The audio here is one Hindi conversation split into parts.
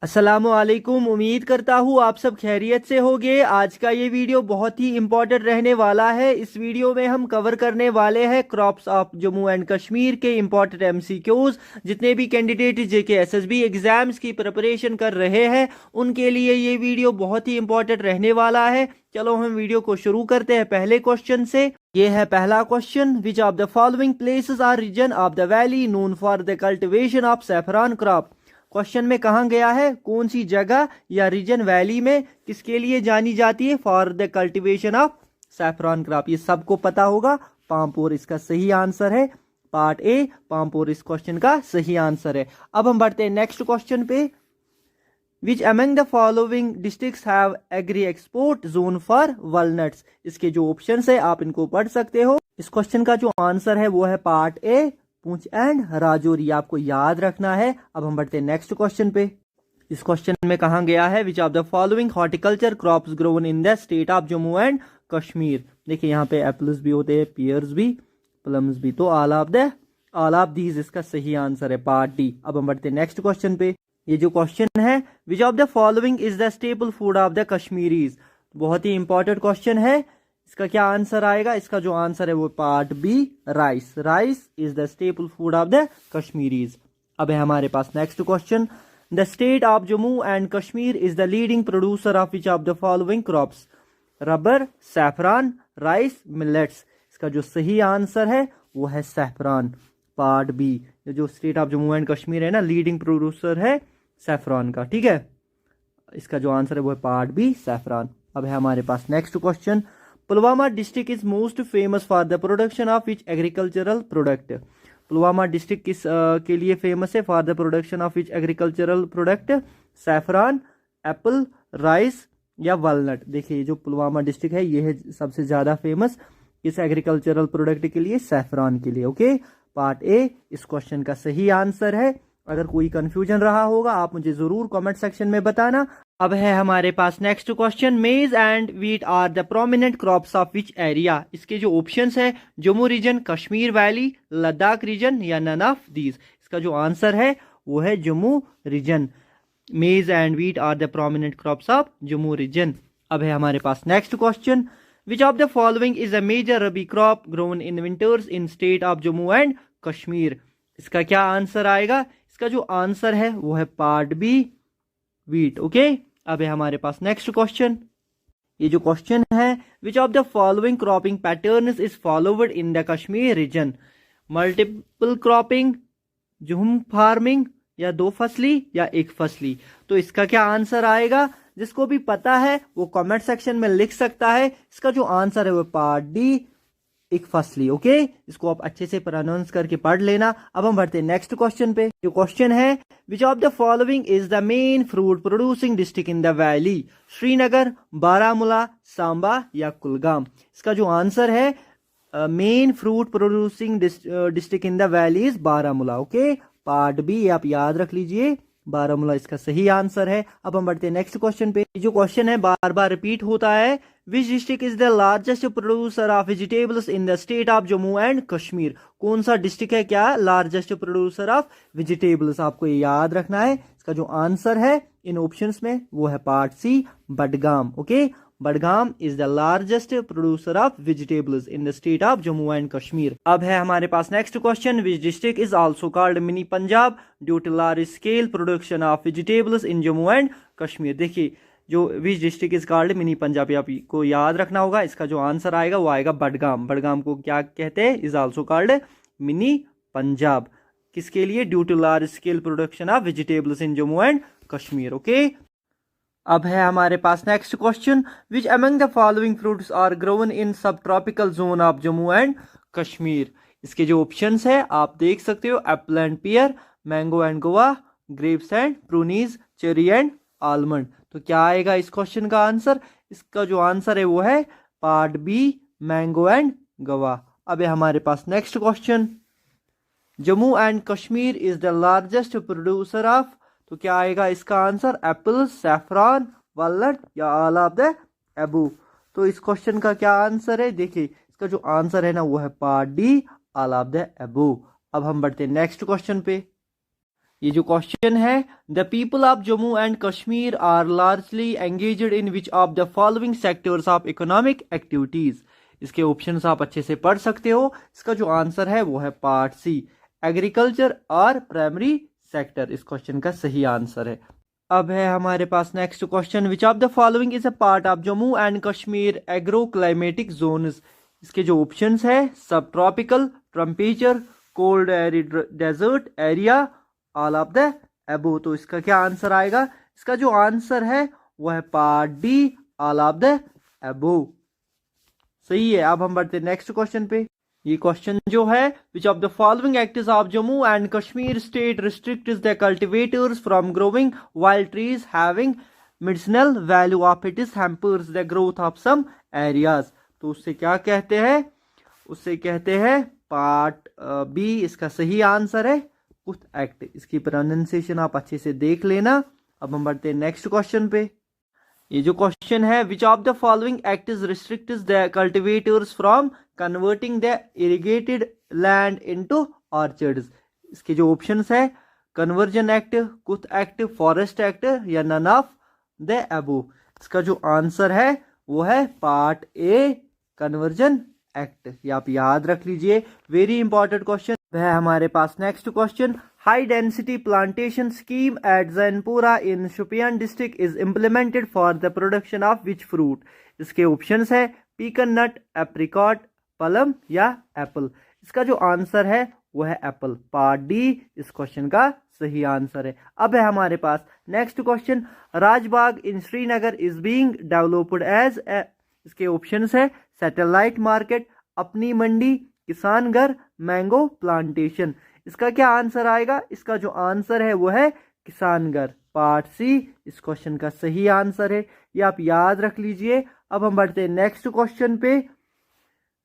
अस्सलामुअलैकुम। उम्मीद करता हूँ आप सब खैरियत से होंगे। आज का ये वीडियो बहुत ही इंपॉर्टेंट रहने वाला है। इस वीडियो में हम कवर करने वाले हैं crops of Jammu and Kashmir के इंपॉर्टेंट एमसीक्यूज। जितने भी कैंडिडेट जेके एसएसबी एग्जाम्स की प्रिपरेशन कर रहे हैं उनके लिए ये वीडियो बहुत ही इंपॉर्टेंट रहने वाला है। चलो हम वीडियो को शुरू करते हैं पहले क्वेश्चन से। ये है पहला question, which of the following places are region of the valley known for the cultivation of saffron crop. Question में कहा गया है कौन सी जगह या रीजन वैली में किसके लिए जानी जाती है, for the cultivation of saffron crop. ये सबको पता होगा, पामपोर इसका सही आंसर है। पार्ट ए पामपोर इस क्वेश्चन का सही आंसर है। अब हम बढ़ते हैं नेक्स्ट क्वेश्चन पे। विच among the following districts have agree export zone for walnuts. इसके जो ऑप्शन है आप इनको पढ़ सकते हो। इस क्वेश्चन का जो आंसर है वो है part A Poonch and Rajouri, आपको याद रखना है। अब हम बढ़ते हैं नेक्स्ट क्वेश्चन पे। इस क्वेश्चन में कहा गया है which of the following horticulture crops grown in the state of Jammu and Kashmir. देखिए यहाँ पे एप्पल्स भी होते हैं, पियर्स भी, प्लम्स भी, तो ऑल ऑफ दीज इसका सही आंसर है, पार्ट डी। अब हम बढ़ते हैं नेक्स्ट क्वेश्चन पे। ये जो क्वेश्चन है which of the following is the staple food of the Kashmiris, बहुत ही इंपॉर्टेंट क्वेश्चन है। इसका क्या आंसर आएगा? इसका जो आंसर है वो part B, rice. Rice is the staple food of the Kashmiris. अब है हमारे पास next question. The state of Jammu and Kashmir is the leading producer of which of the following crops, rubber, saffron, rice, millets. इसका जो सही आंसर है वो है सैफरान, पार्ट बी। जो state of Jammu and Kashmir है ना, लीडिंग प्रोड्यूसर है सैफरान का, ठीक है। इसका जो आंसर है वो है पार्ट बी, सैफरान। अब है हमारे पास next question. Pulwama district is most famous for the production of which agricultural product. Pulwama district किस के लिए फेमस है, for the production of which agricultural product, saffron, apple, rice या वॉलनट। देखिए जो पुलवामा डिस्ट्रिक्ट है ये है सबसे ज्यादा फेमस इस एग्रीकल्चरल प्रोडक्ट के लिए, सैफरान के लिए। ओके, पार्ट ए इस क्वेश्चन का सही आंसर है। अगर कोई कंफ्यूजन रहा होगा आप मुझे जरूर कमेंट सेक्शन में बताना। अब है हमारे पास next question. Maize and wheat are the prominent crops of which area. इसके जो ऑप्शंस है Jammu region, Kashmir valley, Ladakh region या नन ऑफ दीज। इसका जो आंसर है वो है Jammu region. Maize and wheat are the prominent crops of Jammu region. अब है हमारे पास next question. Which of the following is a major rabi crop grown in winters in state of Jammu and Kashmir. इसका क्या आंसर आएगा? इसका जो आंसर है वो है पार्ट बी, वीट। ओके, अब है हमारे पास नेक्स्ट क्वेश्चन। ये जो क्वेश्चन है which of the following cropping patterns is followed in the Kashmir region. Multiple cropping, jhum farming या दो फसली या एक फसली। तो इसका क्या आंसर आएगा? जिसको भी पता है वो कमेंट सेक्शन में लिख सकता है। इसका जो आंसर है वो पार्ट डी, एक फसली। ओके, इसको आप अच्छे से प्रोनाउंस करके पढ़ लेना। अब हम बढ़ते हैं नेक्स्ट क्वेश्चन पे। जो क्वेश्चन है which of the following is the main fruit producing district in the valley. Srinagar, Baramulla, Samba या कुलगाम। इसका जो आंसर है main fruit producing district in the valley is Baramulla. Okay, part B आप याद रख लीजिए, बारामूला इसका सही आंसर है। अब हम बढ़ते हैं नेक्स्ट क्वेश्चन पे। जो क्वेश्चन है बार बार रिपीट होता है। विच district is the largest producer of vegetables in the state of Jammu and Kashmir. कौन सा डिस्ट्रिक्ट है क्या लार्जेस्ट प्रोड्यूसर ऑफ वेजिटेबल्स, आपको ये याद रखना है। इसका जो आंसर है इन ऑप्शंस में वो है part C, Budgam. Okay, Budgam is the largest producer of vegetables in the state of Jammu and Kashmir. अब है हमारे पास next question. Which district is also called mini Punjab due to large scale production of vegetables in Jammu and Kashmir. देखिए जो which district is called mini Punjab, आपको याद रखना होगा। इसका जो आंसर आएगा वो आएगा बडगाम। बडगाम को क्या कहते हैं? Is also called mini Punjab. किसके लिए? Due to large scale production of vegetables in Jammu and Kashmir. Okay, अब है हमारे पास next question. Which among the following fruits are grown in sub tropical zone of Jammu and Kashmir. इसके जो ऑप्शंस है आप देख सकते हो, apple and pear, mango and guava, grapes and prunes, cherry and almond. तो क्या आएगा इस क्वेश्चन का आंसर? इसका जो आंसर है वो है part B, mango and guava. अब है हमारे पास next question. Jammu and Kashmir is the largest producer of, तो क्या आएगा इसका आंसर? एप्पल, सैफरान, वॉलनट या ऑल ऑफ द एबू। तो इस क्वेश्चन का क्या आंसर है? देखिए इसका जो आंसर है ना वो है part D, all of the above. अब हम बढ़ते हैं नेक्स्ट क्वेश्चन पे। ये जो क्वेश्चन है, the people of Jammu and Kashmir are largely engaged in which of the following sectors of economic activities. इसके ऑप्शंस आप अच्छे से पढ़ सकते हो। इसका जो आंसर है वो है पार्ट सी, एग्रीकल्चर और प्राइमरी सेक्टर इस क्वेश्चन का सही आंसर है। अब है हमारे पास next question, which of the following is a part of Jammu and Kashmir agro climatic zones. इसके जो ऑप्शंस है, sub tropical, temperature, cold arid desert area, all of the above. तो इसका क्या आंसर आएगा? इसका जो आंसर है वो है part D, all of the अबो। सही है। अब हम बढ़ते नेक्स्ट क्वेश्चन पे। ये क्वेश्चन जो है, which of the following acts of Jammu and Kashmir state restricts the cultivators from growing wild trees having medicinal value of its hampers the growth of some areas. तो उससे क्या कहते हैं? उससे कहते हैं पार्ट बी इसका सही आंसर है, कुथ एक्ट। इसकी प्रोनाउंसिएशन आप अच्छे से देख लेना। अब हम बढ़ते हैं नेक्स्ट क्वेश्चन पे। ये जो क्वेश्चन है, which of the following acts restricts the cultivators from converting the irrigated land into orchards. इसके जो ऑप्शंस है, conversion act, Kuth act, forest act या नन ऑफ द अबो। इसका जो आंसर है वो है पार्ट ए, कन्वर्जन एक्ट। ये आप याद रख लीजिए, वेरी इंपॉर्टेंट क्वेश्चन है हमारे पास। Next question, high density plantation scheme at Jainpura in Shopian district is implemented for the production of which fruit. इसके ऑप्शंस है, पीकन नट, एप्रिकॉट, पलम या एप्पल। इसका जो आंसर है वो है एप्पल, पार्ट डी इस क्वेश्चन का सही आंसर है। अब है हमारे पास next question, Rajbagh in Srinagar is being developed as a. इसके ऑप्शंस है, सैटेलाइट मार्केट, अपनी मंडी, किसान घर, मैंगो प्लांटेशन। इसका क्या आंसर आएगा? इसका जो आंसर है वो है किसान घर, पार्ट सी इस क्वेश्चन का सही आंसर है। ये आप याद रख लीजिए। अब हम बढ़ते हैं नेक्स्ट क्वेश्चन पे,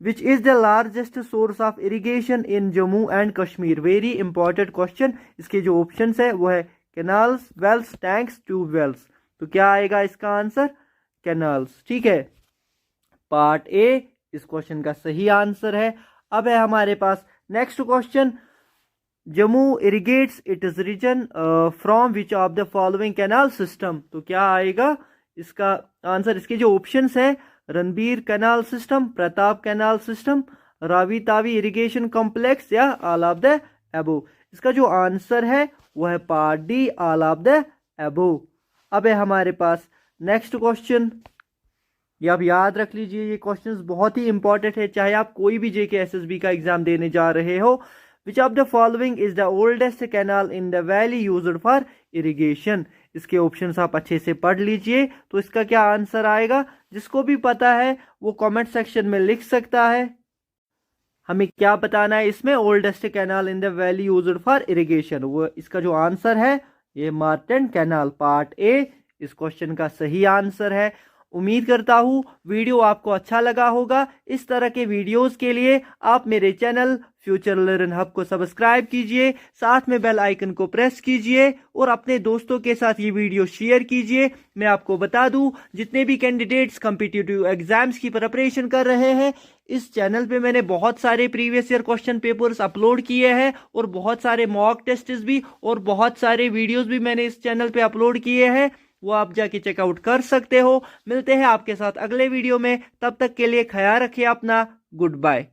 which is the largest source of irrigation in Jammu and Kashmir. Very important question. इसके जो ऑप्शंस है वो है canals, wells, tanks, tube wells. तो क्या आएगा इसका आंसर? कैनाल्स। ठीक है, पार्ट ए इस क्वेश्चन का सही आंसर है। अब है हमारे पास next question, Jammu irrigates it is region from which of the following canal system. तो क्या आएगा इसका आंसर? इसके जो ऑप्शंस है, Ranbir canal system, Pratap canal system, Ravi Tawi irrigation complex या ऑल ऑफ द अबो। इसका जो आंसर है वो है part D, all of the above. अब है हमारे पास नेक्स्ट क्वेश्चन, ये आप याद रख लीजिए, ये क्वेश्चंस बहुत ही इंपॉर्टेंट है, चाहे आप कोई भी जेके एसएसबी का एग्जाम देने जा रहे हो। विच of the following is the oldest canal in the valley used for irrigation. इसके ऑप्शंस आप अच्छे से पढ़ लीजिए। तो इसका क्या आंसर आएगा? जिसको भी पता है वो कमेंट सेक्शन में लिख सकता है। हमें क्या बताना है इसमें? Oldest canal in the valley used for irrigation. वो इसका जो आंसर है ये मार्टन कैनाल, पार्ट ए इस क्वेश्चन का सही आंसर है। उम्मीद करता हूँ वीडियो आपको अच्छा लगा होगा। इस तरह के वीडियोस के लिए आप मेरे चैनल फ्यूचर लर्न हब को सब्सक्राइब कीजिए, साथ में बेल आइकन को प्रेस कीजिए और अपने दोस्तों के साथ ये वीडियो शेयर कीजिए। मैं आपको बता दूं, जितने भी कैंडिडेट्स कॉम्पिटिटिव एग्जाम्स की प्रिपरेशन कर रहे हैं, इस चैनल पे मैंने बहुत सारे previous year question papers upload किए हैं और बहुत सारे मॉक टेस्ट्स भी और बहुत सारे वीडियोस भी मैंने इस चैनल पे अपलोड किए हैं, वो आप जाके चेकआउट कर सकते हो। मिलते हैं आपके साथ अगले वीडियो में, तब तक के लिए ख्याल रखिए अपना। Good bye.